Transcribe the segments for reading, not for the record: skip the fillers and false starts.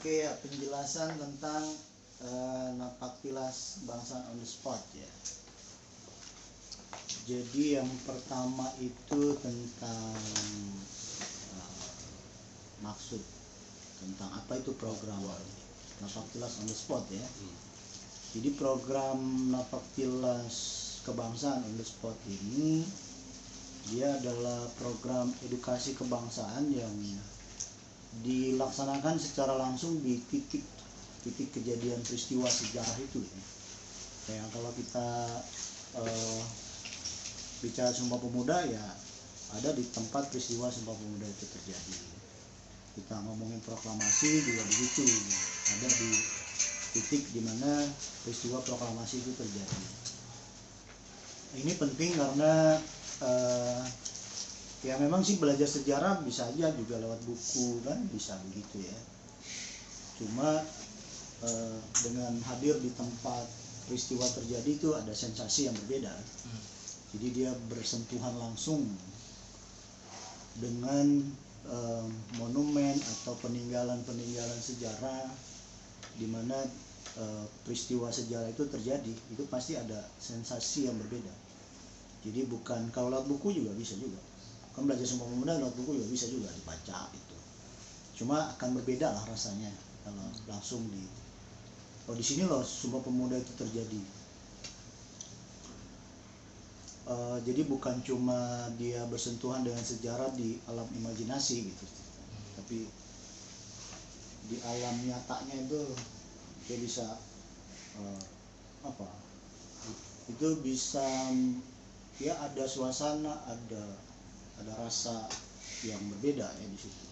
Oke, ya, penjelasan tentang Napaktilas Bangsa on the spot ya. Jadi yang pertama itu tentang maksud, tentang apa itu program Napaktilas on the spot ya. Jadi program Napaktilas Kebangsaan on the spot ini dia adalah program edukasi kebangsaan yang dilaksanakan secara langsung di titik kejadian peristiwa sejarah itu ya. Kayak kalau kita bicara Sumpah Pemuda ya ada di tempat peristiwa Sumpah Pemuda itu terjadi. Kita ngomongin proklamasi juga begitu, ada di titik dimana peristiwa proklamasi itu terjadi. Ini penting karena ya memang sih belajar sejarah bisa aja juga lewat buku kan, bisa begitu ya. Cuma dengan hadir di tempat peristiwa terjadi itu ada sensasi yang berbeda. Jadi dia bersentuhan langsung dengan monumen atau peninggalan sejarah di mana peristiwa sejarah itu terjadi. Itu pasti ada sensasi yang berbeda. Jadi bukan kalau lewat buku juga bisa juga. Kan belajar Sumpah Pemuda lewat buku juga bisa juga dibaca itu. Cuma akan berbeda lah rasanya kalau langsung di sini loh Sumpah Pemuda itu terjadi. Jadi bukan cuma dia bersentuhan dengan sejarah di alam imajinasi gitu, tapi di alam nyatanya itu dia bisa itu bisa ya ada suasana, ada rasa yang berbeda ya di situ.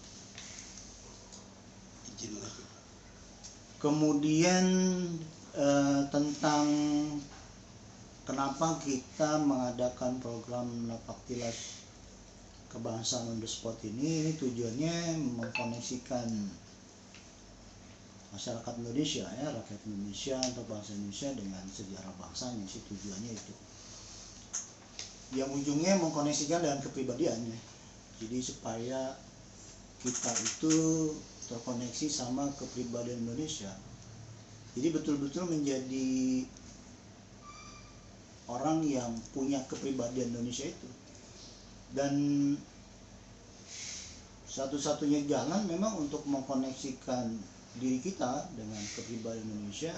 Kemudian tentang kenapa kita mengadakan program Napaktilas Kebangsaan on the spot ini tujuannya mengkoneksikan masyarakat Indonesia ya, rakyat Indonesia atau bangsa Indonesia dengan sejarah bangsanya sih, tujuannya itu. Yang ujungnya mengkoneksikan dengan kepribadiannya. Jadi supaya kita itu terkoneksi sama kepribadian Indonesia. Jadi betul-betul menjadi orang yang punya kepribadian Indonesia itu. Dan satu-satunya jalan memang untuk mengkoneksikan diri kita dengan kepribadian Indonesia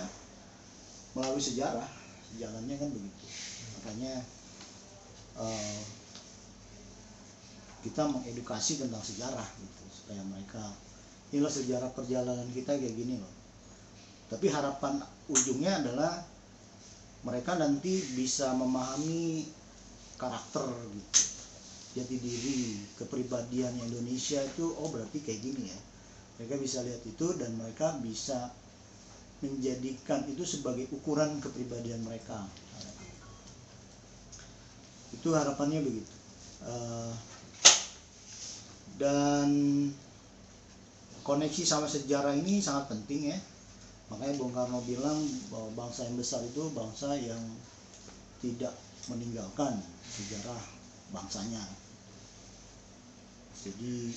melalui sejarah. Jalannya kan begitu. Makanya kita mengedukasi tentang sejarah gitu, supaya mereka inilah sejarah perjalanan kita kayak gini loh. Tapi harapan ujungnya adalah mereka nanti bisa memahami karakter gitu, jati diri, kepribadian Indonesia itu berarti kayak gini ya. Mereka bisa lihat itu dan mereka bisa menjadikan itu sebagai ukuran kepribadian mereka. Itu harapannya begitu. Dan koneksi sama sejarah ini sangat penting ya. Makanya Bung Karno bilang bahwa bangsa yang besar itu bangsa yang tidak meninggalkan sejarah bangsanya. Jadi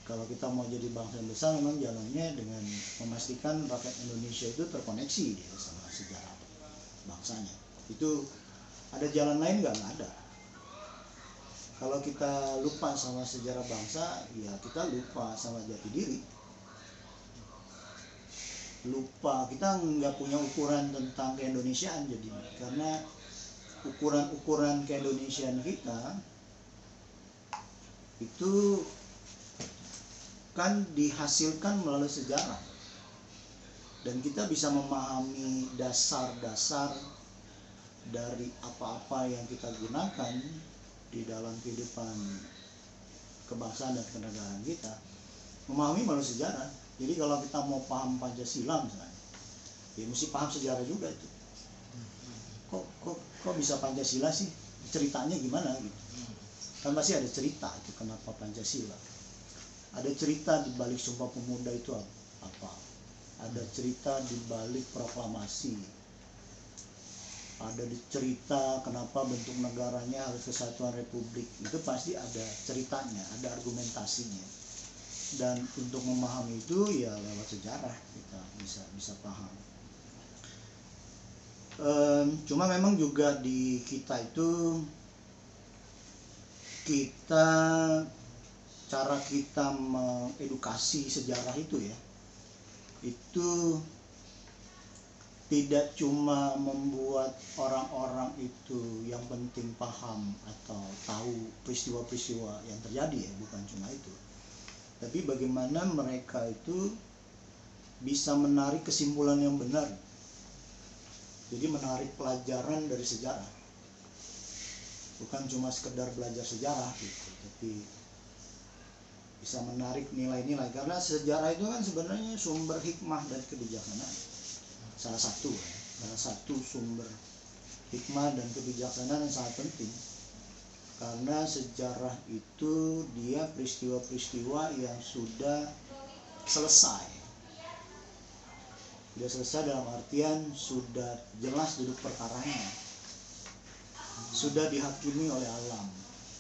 kalau kita mau jadi bangsa yang besar memang jalannya dengan memastikan rakyat Indonesia itu terkoneksi ya, sama sejarah bangsanya. Itu ada jalan lain nggak ada. Kalau kita lupa sama sejarah bangsa, ya kita lupa sama jati diri. Lupa, kita nggak punya ukuran tentang keindonesiaan jadi. Karena ukuran keindonesiaan kita itu kan dihasilkan melalui sejarah. Dan kita bisa memahami dasar-dasar dari apa-apa yang kita gunakan di dalam kehidupan kebangsaan dan kenegaraan kita, memahami melalui sejarah. Jadi kalau kita mau paham Pancasila misalnya, ya mesti paham sejarah juga itu. Kok bisa Pancasila sih? Ceritanya gimana gitu? Kan pasti ada cerita itu kenapa Pancasila. Ada cerita di balik Sumpah Pemuda itu apa? Ada cerita di balik proklamasi. Ada cerita kenapa bentuk negaranya harus Kesatuan Republik. Itu pasti ada ceritanya, ada argumentasinya. Dan untuk memahami itu ya lewat sejarah kita bisa paham. Cuma memang juga di kita itu cara kita mengedukasi sejarah itu ya, itu tidak cuma membuat orang-orang itu yang penting paham atau tahu peristiwa-peristiwa yang terjadi ya, bukan cuma itu, tapi bagaimana mereka itu bisa menarik kesimpulan yang benar. Jadi menarik pelajaran dari sejarah, bukan cuma sekedar belajar sejarah gitu, tapi bisa menarik nilai-nilai, karena sejarah itu kan sebenarnya sumber hikmah dan kebijaksanaan, salah satu sumber hikmah dan kebijaksanaan yang sangat penting, karena sejarah itu dia peristiwa-peristiwa yang sudah selesai dalam artian sudah jelas duduk perkaranya, sudah dihakimi oleh alam.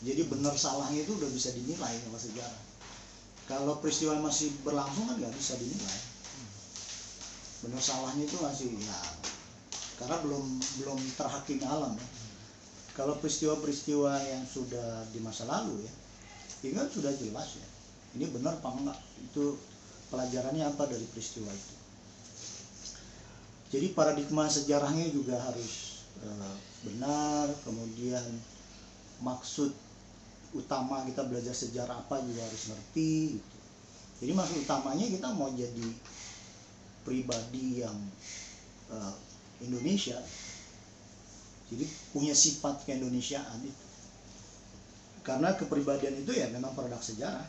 Jadi benar salahnya itu udah bisa dinilai sama sejarah. Kalau peristiwa masih berlangsung kan nggak bisa dinilai. Benar salahnya itu masih ya, karena belum terhakimi alam ya. Kalau peristiwa-peristiwa yang sudah di masa lalu ya, ini kan sudah jelas ya. Ini benar apa enggak? Itu pelajarannya apa dari peristiwa itu. Jadi paradigma sejarahnya juga harus benar, kemudian maksud utama kita belajar sejarah apa juga harus ngerti gitu. Jadi maksud utamanya kita mau jadi pribadi yang Indonesia, jadi punya sifat keindonesiaan itu, karena kepribadian itu ya memang produk sejarah,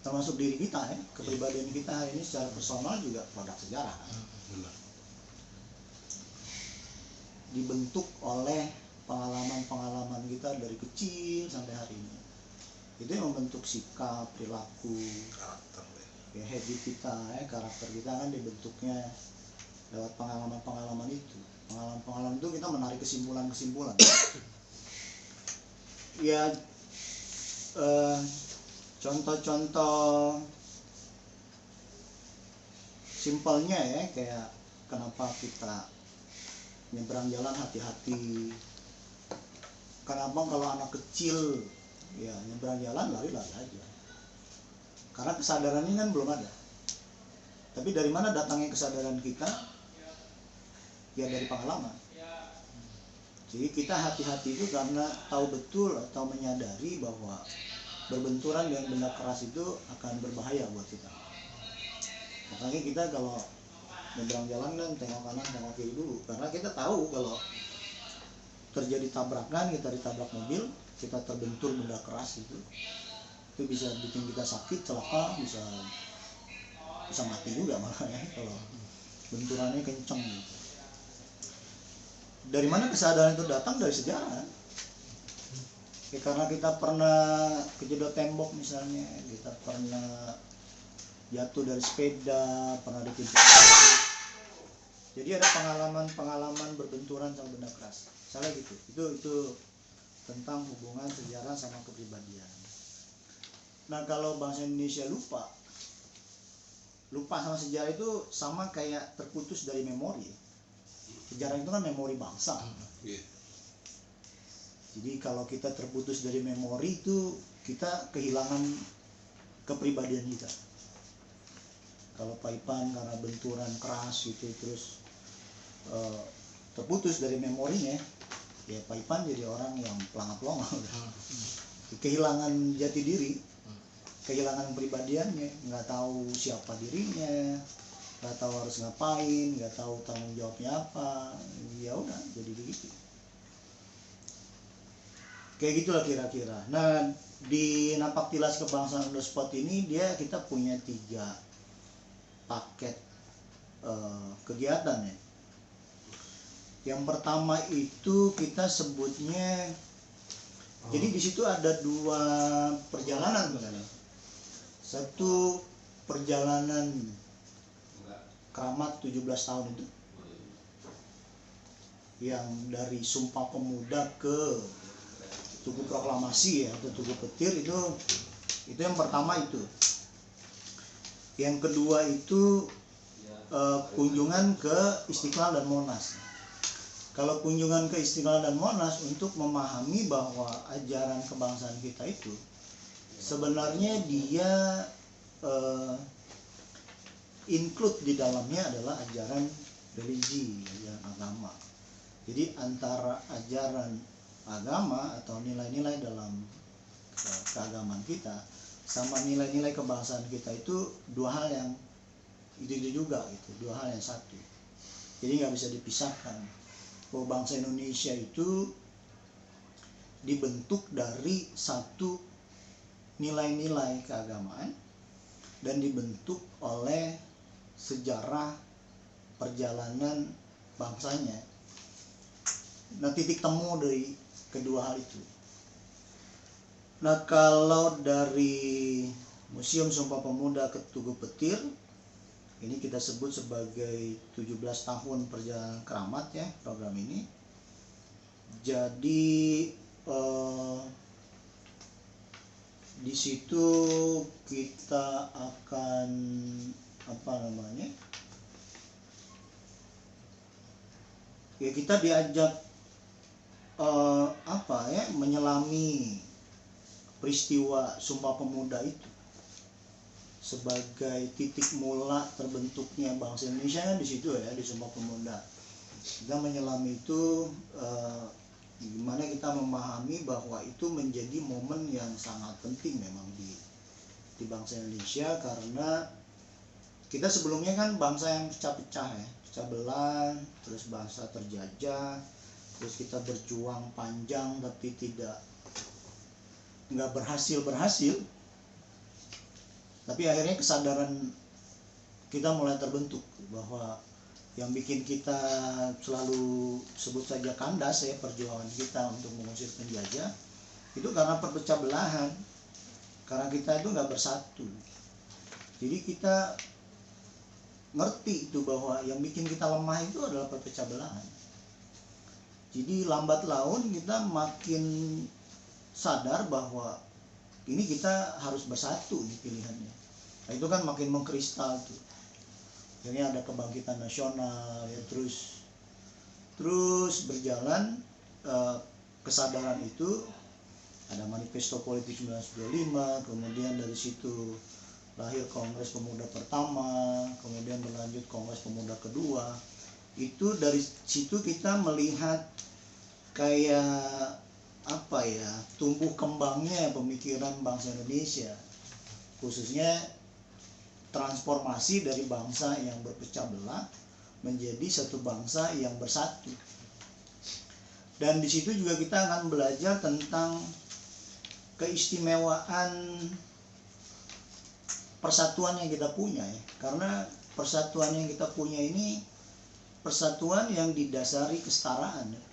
termasuk diri kita ya, kepribadian kita hari ini secara personal juga produk sejarah kan? Dibentuk oleh pengalaman kita dari kecil sampai hari ini, itu yang membentuk sikap, perilaku, karakter ya, habit kita ya, karakter kita kan dibentuknya lewat pengalaman itu. Pengalaman itu kita menarik kesimpulan ya. Contoh-contoh simpelnya ya, kayak kenapa kita nyebrang jalan hati-hati, kenapa kalau anak kecil ya nyebrang jalan lari-lari aja, karena kesadaran ini kan belum ada. Tapi dari mana datangnya kesadaran kita? Ya dari pengalaman. Jadi kita hati-hati itu karena tahu betul atau menyadari bahwa berbenturan dengan benda keras itu akan berbahaya buat kita. Makanya kita kalau nyebrang jalan kan tengok kanan tengok kiri dulu, karena kita tahu kalau terjadi tabrakan, kita ditabrak mobil, kita terbentur benda keras itu bisa bikin kita sakit, celaka, bisa mati juga malah ya kalau benturannya kenceng gitu. Dari mana kesadaran itu datang? Dari sejarah. Ya, karena kita pernah kejedot tembok misalnya, kita pernah jatuh dari sepeda, pernah ditimpuk. Jadi ada pengalaman berbenturan sama benda keras. Salah gitu. Itu tentang hubungan sejarah sama kepribadian. Nah, kalau bangsa Indonesia lupa sama sejarah itu sama kayak terputus dari memori. Sejarah itu kan memori bangsa. Jadi kalau kita terputus dari memori itu kita kehilangan kepribadian kita. Kalau Paipan karena benturan keras gitu terus terputus dari memorinya, ya Paipan jadi orang yang pelangap-pelongo. Kehilangan jati diri, kehilangan pribadiannya, nggak tahu siapa dirinya, nggak tahu harus ngapain, nggak tahu tanggung jawabnya apa, ya udah jadi begitu. Kayak gitulah kira-kira. Nah, di Napaktilas Kebangsaan on the Spot ini kita punya 3 paket kegiatan ya. Yang pertama itu kita sebutnya, jadi di situ ada 2 perjalanan sebenarnya. Satu perjalanan keramat 17 tahun itu, yang dari Sumpah Pemuda ke Tugu Proklamasi ya, atau Tugu Petir itu Itu yang pertama itu. Yang kedua itu kunjungan ke Istiqlal dan Monas. Kalau kunjungan ke Istiqlal dan Monas untuk memahami bahwa ajaran kebangsaan kita itu sebenarnya dia include di dalamnya adalah ajaran religi, ajaran agama. Jadi antara ajaran agama atau nilai-nilai dalam keagamaan kita sama nilai-nilai kebangsaan kita itu dua hal yang itu juga gitu, dua hal yang satu. Jadi nggak bisa dipisahkan. Bahwa bangsa Indonesia itu dibentuk dari satu nilai-nilai keagamaan dan dibentuk oleh sejarah perjalanan bangsanya. Nah, titik temu dari kedua hal itu. Nah, kalau dari Museum Sumpah Pemuda ke Tugu Petir, ini kita sebut sebagai 17 tahun perjalanan keramat ya, program ini. Jadi di situ kita akan ya kita diajak menyelami peristiwa Sumpah Pemuda itu sebagai titik mula terbentuknya bangsa Indonesia di situ ya, di Sumpah Pemuda. Kita menyelami itu gimana kita memahami bahwa itu menjadi momen yang sangat penting memang di bangsa Indonesia, karena kita sebelumnya kan bangsa yang pecah-pecah ya, pecah belah, terus bangsa terjajah, terus kita berjuang panjang tapi nggak berhasil, tapi akhirnya kesadaran kita mulai terbentuk bahwa yang bikin kita selalu sebut saja kandas ya, perjuangan kita untuk mengusir penjajah itu karena perpecah belahan, karena kita itu nggak bersatu. Jadi kita ngerti itu bahwa yang bikin kita lemah itu adalah perpecah belahan. Jadi lambat laun kita makin sadar bahwa ini kita harus bersatu nih pilihannya. Nah, itu kan makin mengkristal tuh. Akhirnya ada kebangkitan nasional ya, terus berjalan kesadaran itu, ada manifesto politik 1925, kemudian dari situ lahir Kongres Pemuda pertama, kemudian berlanjut Kongres Pemuda kedua. Itu dari situ kita melihat kayak tumbuh kembangnya pemikiran bangsa Indonesia, khususnya transformasi dari bangsa yang berpecah belah menjadi satu bangsa yang bersatu. Dan di situ juga kita akan belajar tentang keistimewaan persatuan yang kita punya ya. Karena persatuan yang kita punya ini persatuan yang didasari kesetaraan ya.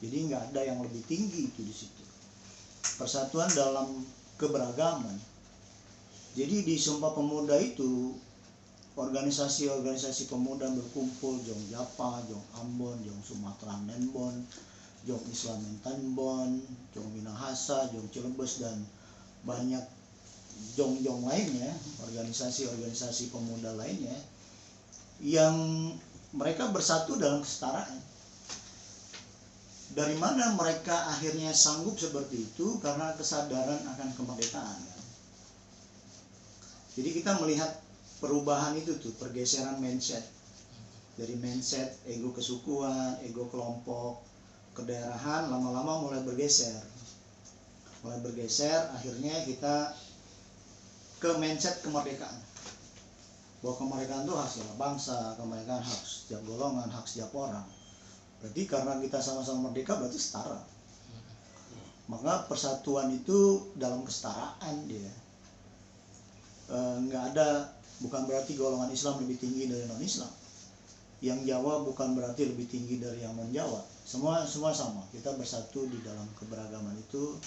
Jadi nggak ada yang lebih tinggi itu di situ. Persatuan dalam keberagaman. Jadi di Sumpah Pemuda itu organisasi-organisasi pemuda berkumpul, Jong Japa, Jong Ambon, Jong Sumatera Nenbon, Jong Islam Tanbon, Jong Minahasa, Jong Cilebes, dan banyak jong-jong lainnya, organisasi-organisasi pemuda lainnya yang mereka bersatu dalam kesetaraan. Dari mana mereka akhirnya sanggup seperti itu? Karena kesadaran akan kemerdekaan. Jadi kita melihat perubahan itu tuh, pergeseran mindset. Dari mindset ego kesukuan, ego kelompok, kedaerahan, lama-lama mulai bergeser. Akhirnya kita ke mindset kemerdekaan. Bahwa kemerdekaan itu hak segala bangsa, kemerdekaan hak setiap golongan, hak setiap orang. Berarti karena kita sama-sama merdeka berarti setara. Maka persatuan itu dalam kesetaraan dia. Nggak ada, bukan berarti golongan Islam lebih tinggi dari non-Islam. Yang Jawa bukan berarti lebih tinggi dari yang non-Jawa. Semua sama. Kita bersatu di dalam keberagaman itu,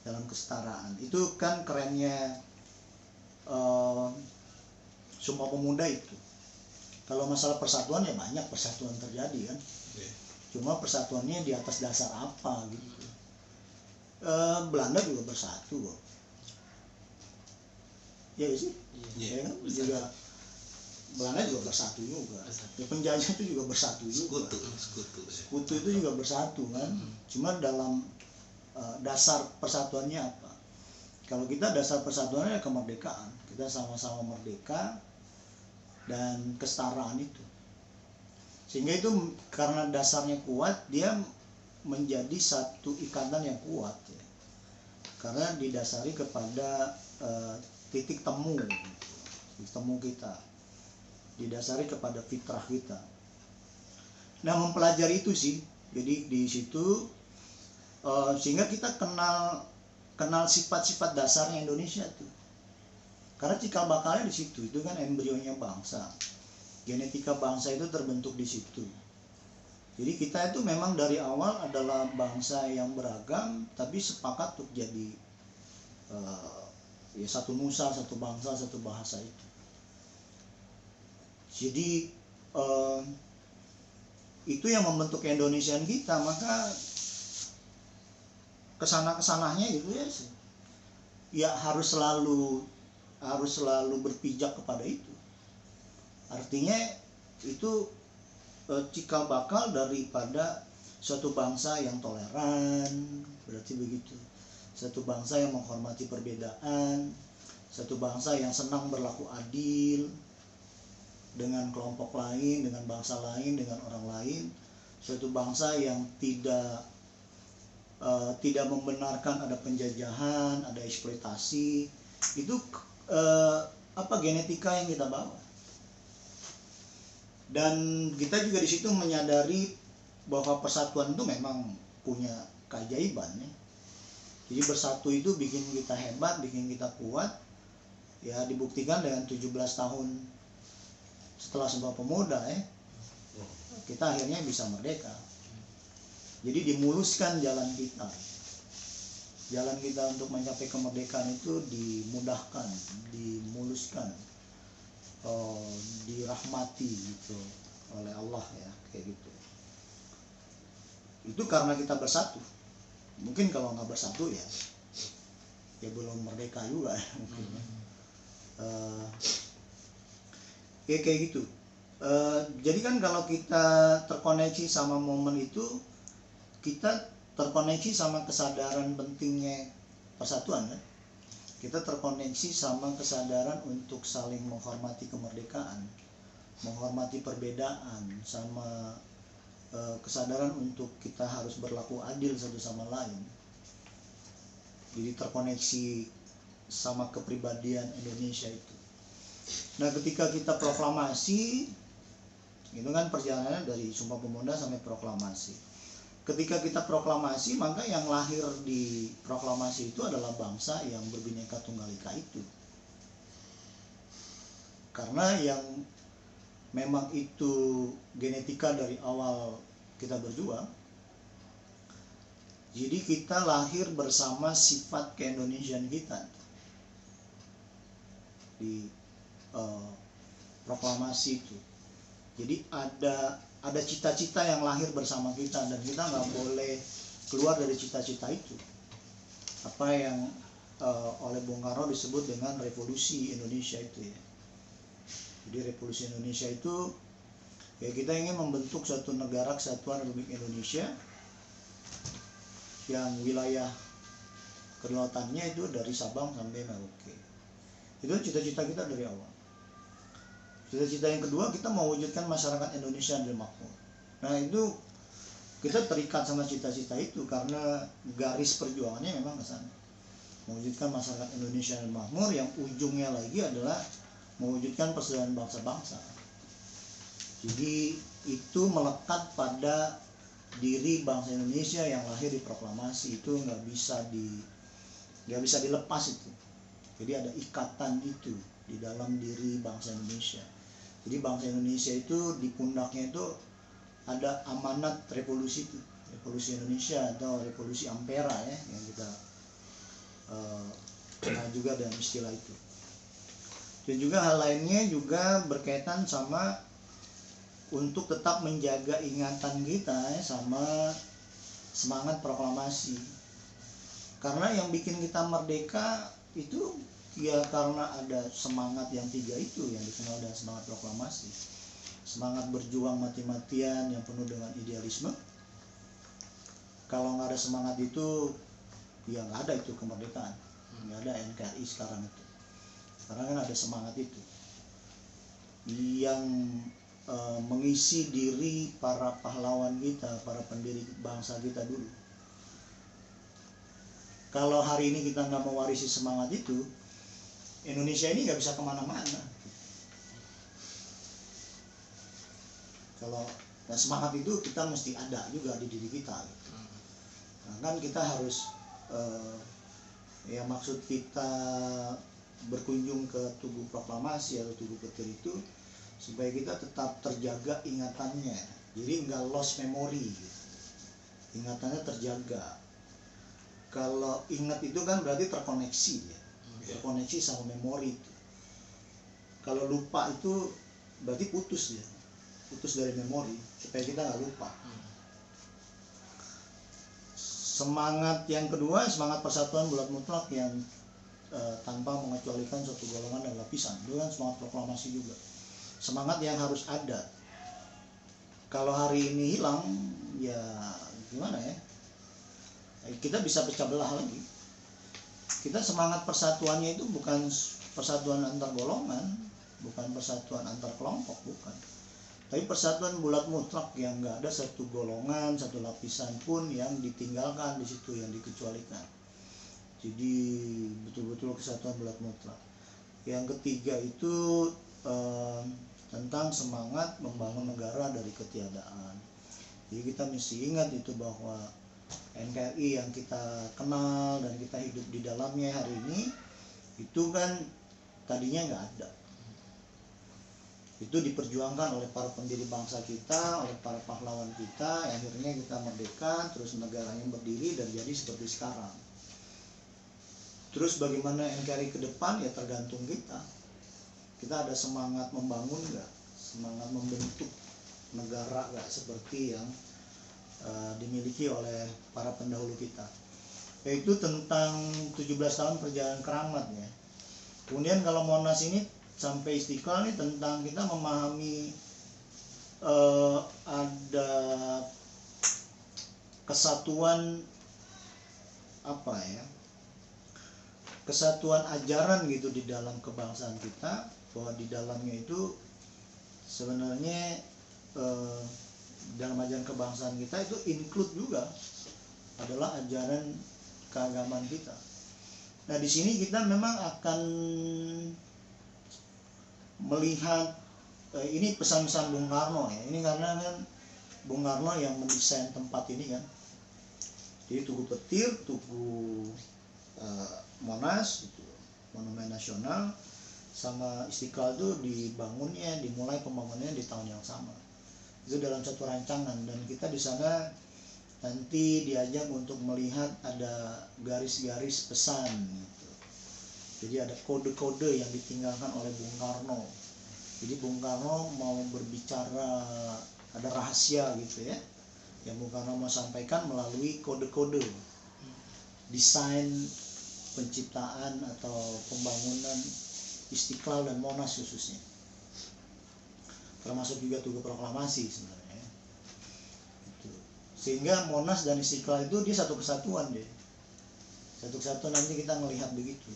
dalam kesetaraan. Itu kan kerennya Sumpah Pemuda itu. Kalau masalah persatuan ya banyak persatuan terjadi kan. Cuma persatuannya di atas dasar apa gitu. Belanda juga bersatu kok. ya sih, ya kan juga Belanda juga bersatu juga, ya penjajah itu juga bersatu juga, sekutu itu juga bersatu kan, cuma dalam dasar persatuannya apa? Kalau kita dasar persatuannya kemerdekaan, kita sama-sama merdeka dan kesetaraan itu, sehingga itu karena dasarnya kuat, dia menjadi satu ikatan yang kuat ya. Karena didasari kepada titik temu kita, didasari kepada fitrah kita. Nah, mempelajari itu sih, jadi di situ sehingga kita kenal sifat-sifat dasarnya Indonesia tuh. Karena cikal bakalnya di situ, itu kan embrionya bangsa. Genetika bangsa itu terbentuk di situ. Jadi kita itu memang dari awal adalah bangsa yang beragam, tapi sepakat untuk jadi ya satu nusa, satu bangsa, satu bahasa itu. Jadi itu yang membentuk Indonesiaan kita, maka kesana-kesananya gitu ya harus selalu berpijak kepada itu. Artinya itu cikal bakal daripada suatu bangsa yang toleran, berarti begitu. Satu bangsa yang menghormati perbedaan, satu bangsa yang senang berlaku adil dengan kelompok lain, dengan bangsa lain, dengan orang lain, suatu bangsa yang tidak membenarkan ada penjajahan, ada eksploitasi. Itu genetika yang kita bawa. Dan kita juga di situ menyadari bahwa persatuan itu memang punya keajaiban ya. Jadi bersatu itu bikin kita hebat, bikin kita kuat. Ya dibuktikan dengan 17 tahun setelah Sumpah Pemuda ya. Kita akhirnya bisa merdeka. Jadi dimuluskan jalan kita. Jalan kita untuk mencapai kemerdekaan itu dimudahkan, dimuluskan. Dirahmati gitu oleh Allah ya, kayak gitu. Itu karena kita bersatu. Mungkin kalau nggak bersatu ya belum merdeka juga mungkin. Ya kayak gitu. Jadi kan kalau kita terkoneksi sama momen itu, kita terkoneksi sama kesadaran pentingnya persatuan kan. Kita terkoneksi sama kesadaran untuk saling menghormati kemerdekaan, menghormati perbedaan, sama kesadaran untuk kita harus berlaku adil satu sama lain. Jadi terkoneksi sama kepribadian Indonesia itu. Nah, ketika kita proklamasi, itu kan perjalanannya dari Sumpah Pemuda sampai proklamasi. Ketika kita proklamasi, maka yang lahir di proklamasi itu adalah bangsa yang berbineka tunggal ika itu. Karena yang memang itu genetika dari awal kita berjuang. Jadi kita lahir bersama sifat keindonesiaan kita di proklamasi itu. Jadi ada cita-cita yang lahir bersama kita, dan kita nggak boleh keluar dari cita-cita itu. Apa yang oleh Bung Karno disebut dengan revolusi Indonesia itu ya. Jadi revolusi Indonesia itu ya kita ingin membentuk suatu negara kesatuan Republik Indonesia yang wilayah kedaulatannya itu dari Sabang sampai Merauke. Itu cita-cita kita dari awal. Cita-cita yang kedua, kita mewujudkan masyarakat Indonesia yang makmur. Nah itu kita terikat sama cita-cita itu karena garis perjuangannya memang ke sana. Mewujudkan masyarakat Indonesia yang makmur, yang ujungnya lagi adalah mewujudkan persatuan bangsa-bangsa. Jadi itu melekat pada diri bangsa Indonesia yang lahir di proklamasi, itu nggak bisa dilepas itu. Jadi ada ikatan itu di dalam diri bangsa Indonesia. Jadi bangsa Indonesia itu di pundaknya itu ada amanat revolusi itu, revolusi Indonesia atau revolusi Ampera ya, yang kita kenal juga dengan istilah itu. Dan juga hal lainnya juga berkaitan sama untuk tetap menjaga ingatan kita ya, sama semangat proklamasi. Karena yang bikin kita merdeka itu Ya karena ada semangat yang tiga itu yang dikenal dengan semangat proklamasi. Semangat berjuang mati-matian yang penuh dengan idealisme. Kalau nggak ada semangat itu, ya nggak ada itu kemerdekaan, nggak ada NKRI sekarang itu. Sekarang kan ada semangat itu yang mengisi diri para pahlawan kita, para pendiri bangsa kita dulu. Kalau hari ini kita nggak mewarisi semangat itu, Indonesia ini nggak bisa kemana-mana. Kalau semangat itu kita mesti ada juga di diri kita. Nah, kan kita harus ya maksud kita berkunjung ke Tugu Proklamasi atau Tugu Petir itu supaya kita tetap terjaga ingatannya, jadi nggak lost memory gitu. Ingatannya terjaga. Kalau ingat itu kan berarti terkoneksi ya, terkoneksi sama memori itu. Kalau lupa itu berarti putus ya, putus dari memori, supaya kita nggak lupa. Semangat yang kedua, semangat persatuan bulat mutlak yang tanpa mengecualikan suatu golongan dan lapisan. Itu kan semangat proklamasi juga. Semangat yang harus ada. Kalau hari ini hilang, ya gimana ya? Kita bisa pecah belah lagi. Kita semangat persatuannya itu bukan persatuan antar golongan, bukan persatuan antar kelompok, bukan. Tapi persatuan bulat mutlak yang nggak ada satu golongan, satu lapisan pun yang ditinggalkan di situ, yang dikecualikan. Jadi betul-betul kesatuan bulat mutlak. Yang ketiga itu tentang semangat membangun negara dari ketiadaan. Jadi kita mesti ingat itu bahwa NKRI yang kita kenal dan kita hidup di dalamnya hari ini itu kan tadinya nggak ada. Itu diperjuangkan oleh para pendiri bangsa kita, oleh para pahlawan kita, akhirnya kita merdeka, terus negaranya berdiri dan jadi seperti sekarang. Terus bagaimana NKRI ke depan ya tergantung kita. Kita ada semangat membangun nggak, semangat membentuk negara nggak seperti yang dimiliki oleh para pendahulu kita. Yaitu tentang 17 tahun perjalanan keramat ya. Kemudian kalau Monas ini sampai Istiqlal ini tentang kita memahami ada kesatuan apa ya, kesatuan ajaran gitu di dalam kebangsaan kita, bahwa di dalamnya itu sebenarnya dalam ajaran kebangsaan kita itu include juga adalah ajaran keagamaan kita. Nah di sini kita memang akan melihat ini pesan-pesan Bung Karno ya. Ini karena kan Bung Karno yang mendesain tempat ini kan. Jadi Tugu Petir, Tugu Monas, itu Monumen Nasional, sama Istiqlal itu dimulai pembangunannya di tahun yang sama. Itu dalam satu rancangan dan kita di sana nanti diajak untuk melihat ada garis-garis pesan gitu. Jadi ada kode-kode yang ditinggalkan oleh Bung Karno. Jadi Bung Karno mau berbicara, ada rahasia gitu ya, yang Bung Karno mau sampaikan melalui kode-kode desain penciptaan atau pembangunan Istiqlal dan Monas khususnya, termasuk juga Tugu Proklamasi sebenarnya. Itu. Sehingga Monas dan Istiqlal itu dia satu kesatuan deh, satu kesatuan. Nanti kita melihat begitu.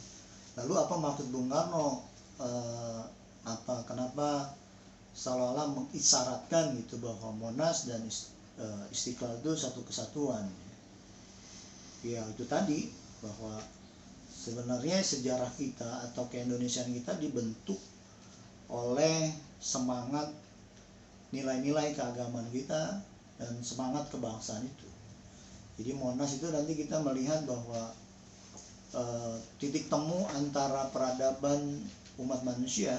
Lalu apa maksud Bung Karno? Kenapa seolah-olah mengisyaratkan gitu bahwa Monas dan Istiqlal itu satu kesatuan? Ya itu tadi, bahwa sebenarnya sejarah kita atau keindonesiaan kita dibentuk oleh semangat nilai-nilai keagamaan kita dan semangat kebangsaan itu. Jadi Monas itu nanti kita melihat bahwa titik temu antara peradaban umat manusia,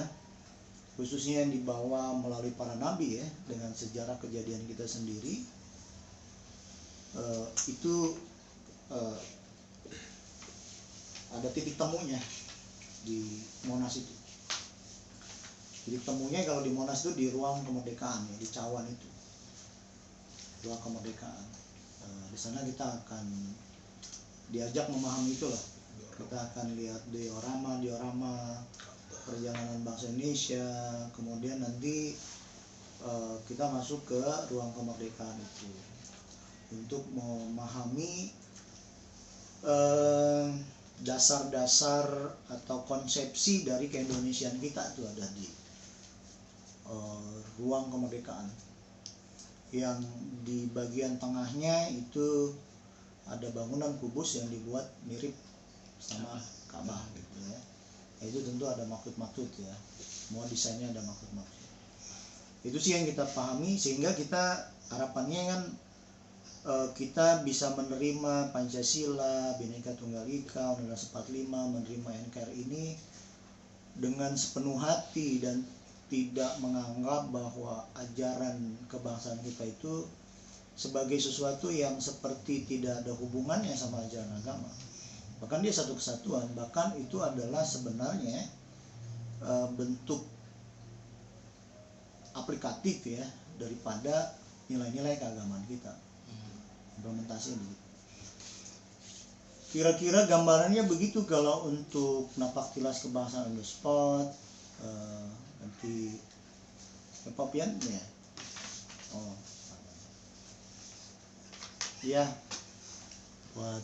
khususnya yang dibawa melalui para nabi ya, dengan sejarah kejadian kita sendiri, itu ada titik temunya di Monas itu. Titik temunya kalau di Monas itu di ruang kemerdekaan ya, di Cawan itu, ruang kemerdekaan. Di sana kita akan diajak memahami itulah, Kita akan lihat diorama perjalanan bangsa Indonesia, kemudian nanti kita masuk ke ruang kemerdekaan itu untuk memahami dasar-dasar atau konsepsi dari keindonesiaan kita itu ada di ruang kemerdekaan, yang di bagian tengahnya itu ada bangunan kubus yang dibuat mirip sama Ka'bah gitu ya. Itu tentu ada maksud-maksud ya, semua desainnya ada maksud-maksud. Itu sih yang kita pahami, sehingga kita harapannya kan kita bisa menerima Pancasila, Bhinneka Tunggal Ika, Undang-Undang 45, menerima NKRI ini dengan sepenuh hati dan tidak menganggap bahwa ajaran kebangsaan kita itu sebagai sesuatu yang seperti tidak ada hubungannya sama ajaran agama. Bahkan dia satu kesatuan, bahkan itu adalah sebenarnya bentuk aplikatif ya daripada nilai-nilai keagamaan kita. Implementasi begitu. Kira-kira gambarannya begitu kalau untuk napak tilas kebangsaan on the spot. Nanti Papian ya. Oh. Ya. Buat